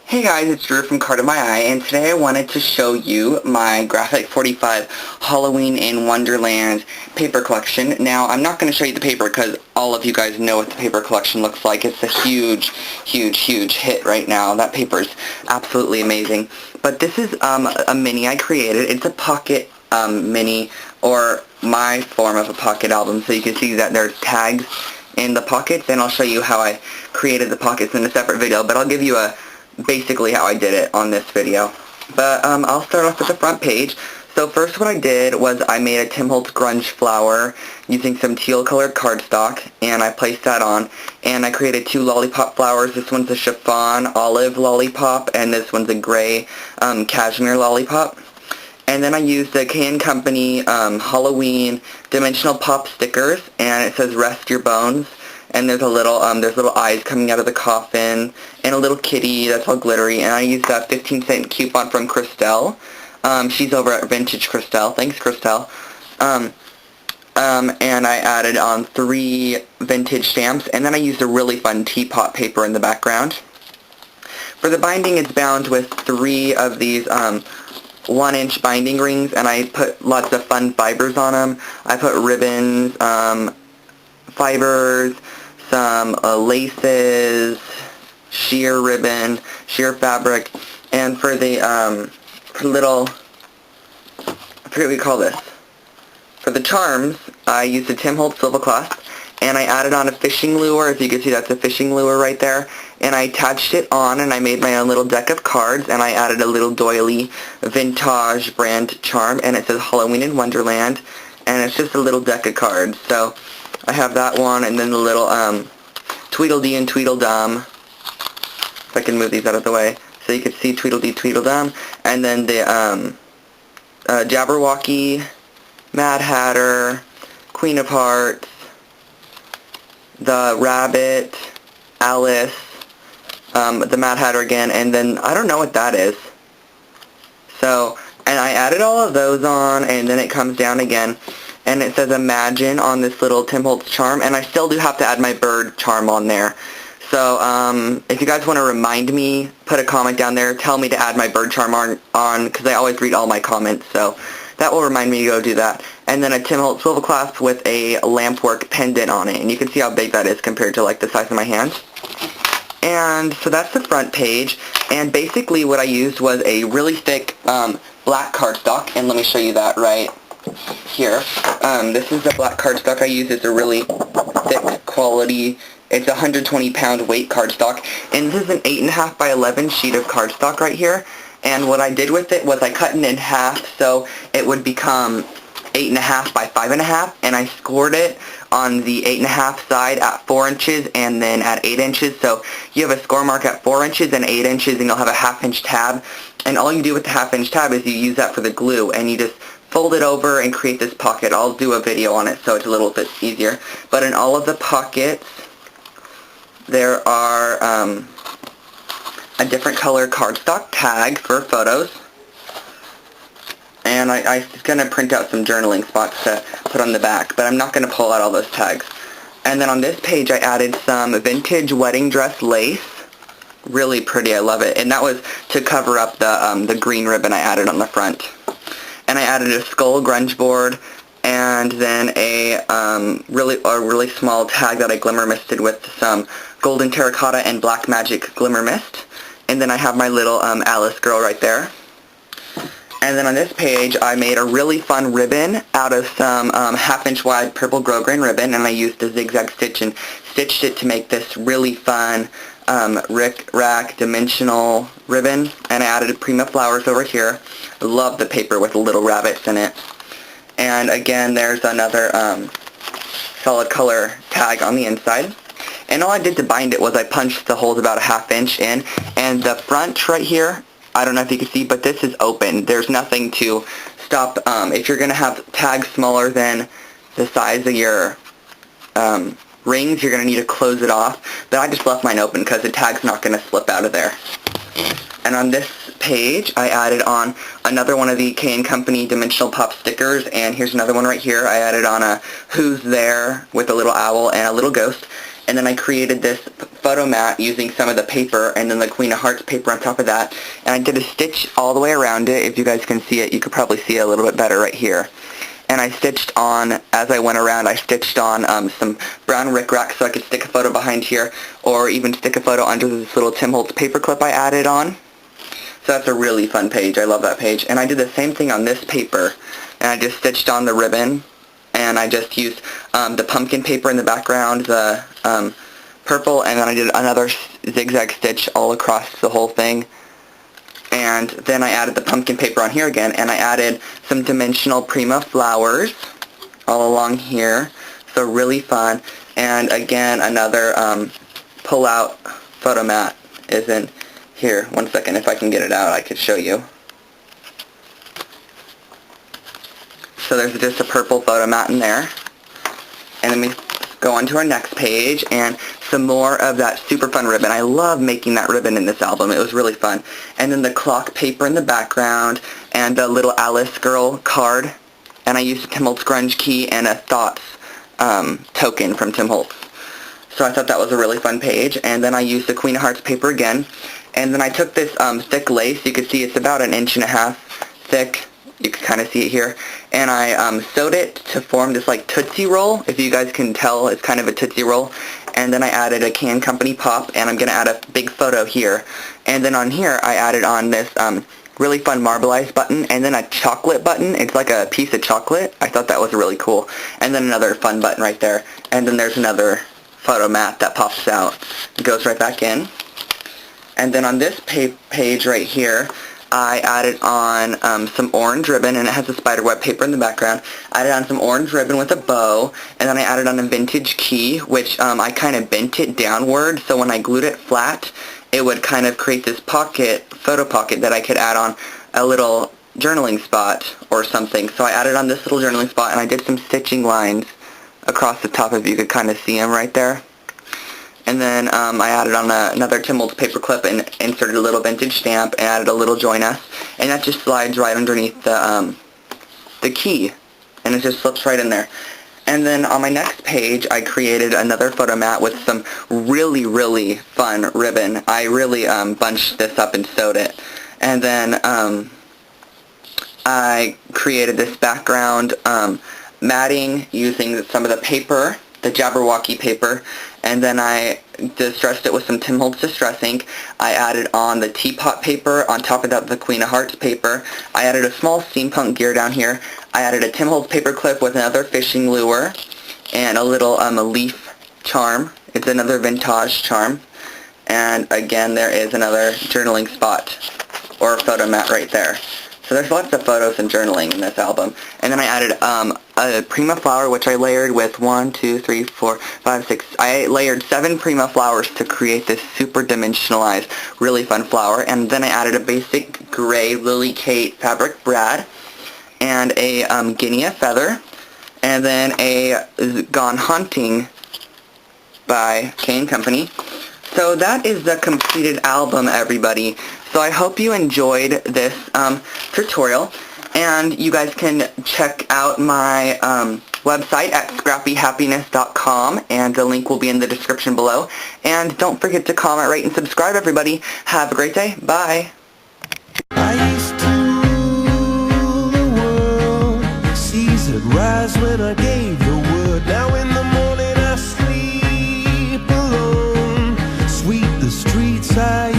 Hey guys, it's Drew from Card of My Eye, and today I wanted to show you my Graphic 45 Halloween in Wonderland paper collection. Now, I'm not going to show you the paper because all of you guys know what the paper collection looks like. It's a huge hit right now. That paper's absolutely amazing. But this is a mini I created. It's a pocket mini, or my form of a pocket album, so you can see that there's tags in the pockets, and I'll show you how I created the pockets in a separate video, but I'll give you basically how I did it on this video. But I'll start off with the front page. So first what I did was I made a Tim Holtz grunge flower using some teal colored cardstock, and I placed that on, and I created two lollipop flowers. This one's a chiffon olive lollipop, and this one's a gray cashmere lollipop. And then I used the K & Company Halloween dimensional pop stickers, and it says rest your bones. And there's there's little eyes coming out of the coffin, and a little kitty that's all glittery, and I used a 15-cent coupon from Christelle. She's over at Vintage Christelle. Thanks, Christelle. And I added on 3 vintage stamps, and then I used a really fun teapot paper in the background. For the binding, it's bound with 3 of these 1-inch binding rings, and I put lots of fun fibers on them. I put ribbons, fibers, some laces, sheer ribbon, sheer fabric, and for the little, I forget what you call this. For the charms, I used a Tim Holtz silver clasp, and I added on a fishing lure. As you can see, that's a fishing lure right there. And I attached it on, and I made my own little deck of cards, and I added a little doily vintage brand charm, and it says Halloween in Wonderland, and it's just a little deck of cards. So I have that one, and then the little Tweedledee and Tweedledum. If I can move these out of the way, so you can see Tweedledee, Tweedledum, and then the Jabberwocky, Mad Hatter, Queen of Hearts, the Rabbit, Alice, the Mad Hatter again, and then I don't know what that is. So, and I added all of those on, and then it comes down again, and it says Imagine on this little Tim Holtz charm, and I still do have to add my bird charm on there. So, if you guys want to remind me, put a comment down there, tell me to add my bird charm on, because I always read all my comments, so that will remind me to go do that. And then a Tim Holtz swivel clasp with a lampwork pendant on it, and you can see how big that is compared to like the size of my hand. And so that's the front page, and basically what I used was a really thick black cardstock, and let me show you that right here. This is the black cardstock I use. It's a really thick quality, it's a 120-pound weight cardstock, and this is an 8.5 by 11 sheet of cardstock right here. And what I did with it was I cut it in half so it would become 8.5 by 5.5, and I scored it on the 8.5 side at 4 inches and then at 8 inches. So you have a score mark at 4 inches and 8 inches, and you'll have a half-inch tab. And all you do with the half-inch tab is you use that for the glue, and you just fold it over and create this pocket. I'll do a video on it so it's a little bit easier. But in all of the pockets, there are a different color cardstock tag for photos. And I'm going to print out some journaling spots to put on the back, but I'm not going to pull out all those tags. And then on this page I added some vintage wedding dress lace. Really pretty, I love it. And that was to cover up the green ribbon I added on the front. And I added a skull grunge board, and then a really small tag that I glimmer misted with some golden terracotta and black magic glimmer mist. And then I have my little Alice girl right there. And then on this page, I made a really fun ribbon out of some half-inch wide purple grosgrain ribbon, and I used a zigzag stitch and stitched it to make this really fun rick-rack dimensional ribbon. And I added Prima flowers over here. I love the paper with little rabbits in it. And again, there's another solid color tag on the inside. And all I did to bind it was I punched the holes about a half-inch in, and the front right here, I don't know if you can see, but this is open. There's nothing to stop. If you're going to have tags smaller than the size of your rings, you're going to need to close it off. But I just left mine open because the tag's not going to slip out of there. And on this page, I added on another one of the K & Company dimensional pop stickers, and here's another one right here. I added on a Who's There with a little owl and a little ghost. and then I created this photo mat using some of the paper and then the Queen of Hearts paper on top of that, and I did a stitch all the way around it. If you guys can see it, you could probably see it a little bit better right here. And I stitched on, as I went around, I stitched on some brown rickrack so I could stick a photo behind here, or even stick a photo under this little Tim Holtz paper clip I added on. So that's a really fun page. I love that page. And I did the same thing on this paper, and I just stitched on the ribbon, and I just used the pumpkin paper in the background, the purple, and then I did another zigzag stitch all across the whole thing. And then I added the pumpkin paper on here again, and I added some dimensional Prima flowers all along here. So really fun. And again, another pull-out photo mat is in here. One second, if I can get it out, I could show you. So there's just a purple photo mat in there. And then we go on to our next page, and some more of that super fun ribbon. I love making that ribbon in this album. It was really fun. And then the clock paper in the background, and the little Alice girl card. And I used a Tim Holtz grunge key and a Thoughts token from Tim Holtz. So I thought that was a really fun page. And then I used the Queen of Hearts paper again. And then I took this thick lace. You can see it's about 1.5 inches thick. You can kind of see it here. And I sewed it to form this like Tootsie Roll. If you guys can tell, it's kind of a Tootsie Roll. And then I added a Can Company pop, and I'm going to add a big photo here. And then on here, I added on this really fun marbleized button, and then a chocolate button. It's like a piece of chocolate. I thought that was really cool. And then another fun button right there. And then there's another photo mat that pops out. It goes right back in. And then on this page right here, I added on some orange ribbon, and it has a spiderweb paper in the background. I added on some orange ribbon with a bow, and then I added on a vintage key, which I kind of bent it downward, so when I glued it flat, it would kind of create this pocket, photo pocket, that I could add on a little journaling spot or something. So I added on this little journaling spot, and I did some stitching lines across the top, if you could kind of see them right there. And then I added on another Tim Holtz paper clip and inserted a little vintage stamp and added a little Join Us. And that just slides right underneath the key. And it just slips right in there. And then on my next page, I created another photo mat with some really, really fun ribbon. I really bunched this up and sewed it. And then I created this background matting using some of the paper, the Jabberwocky paper, and then I distressed it with some Tim Holtz Distress ink. I added on the teapot paper, on top of that the Queen of Hearts paper. I added a small steampunk gear down here. I added a Tim Holtz paper clip with another fishing lure, and a little leaf charm. It's another vintage charm. And again, there is another journaling spot, or photo mat right there. So there's lots of photos and journaling in this album. And then I added a Prima flower, which I layered with 1, 2, 3, 4, 5, 6. I layered 7 Prima flowers to create this super dimensionalized, really fun flower. And then I added a basic gray Lily Kate fabric brad, and a guinea feather, and then a Gone Hunting by Can Company. So that is the completed album, everybody. So I hope you enjoyed this tutorial, and you guys can check out my website at scrappyhappiness.com, and the link will be in the description below. And don't forget to comment, rate, and subscribe, everybody. Have a great day. Bye. I used to rule the world, seas would rise when I gave the word. Now in the morning I sleep alone, sweep the streets I